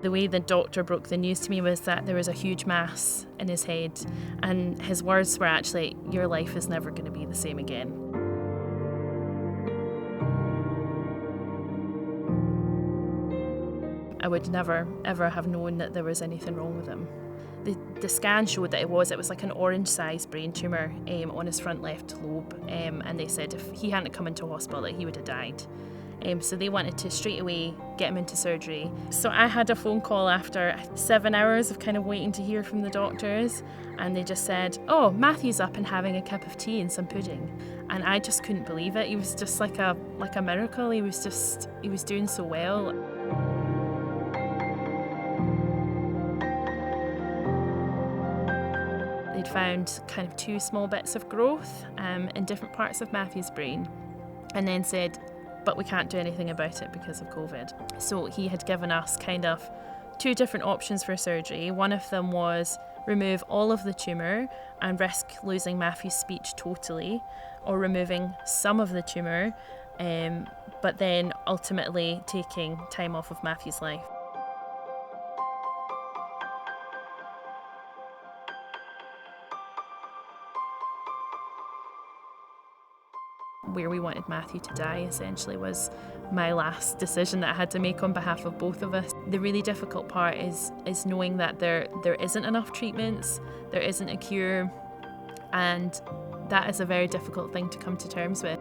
The way the doctor broke the news to me was that there was a huge mass in his head, and his words were actually, "Your life is never going to be the same again." I would never, ever have known that there was anything wrong with him. The scan showed that it was like an orange-sized brain tumour on his front left lobe, and they said if he hadn't come into hospital that he would have died. So they wanted to straight away get him into surgery. So I had a phone call after 7 hours of kind of waiting to hear from the doctors, and they just said, "Oh, Matthew's up and having a cup of tea and some pudding." And I just couldn't believe it. He was just like a miracle. He was doing so well. They'd found kind of 2 small bits of growth in different parts of Matthew's brain, and then said, "But we can't do anything about it because of COVID." So he had given us kind of 2 different options for surgery. One of them was remove all of the tumour and risk losing Matthew's speech totally, or removing some of the tumour, but then ultimately taking time off of Matthew's life. Where we wanted Matthew to die essentially was my last decision that I had to make on behalf of both of us. The really difficult part is knowing that there isn't enough treatments, there isn't a cure, and that is a very difficult thing to come to terms with.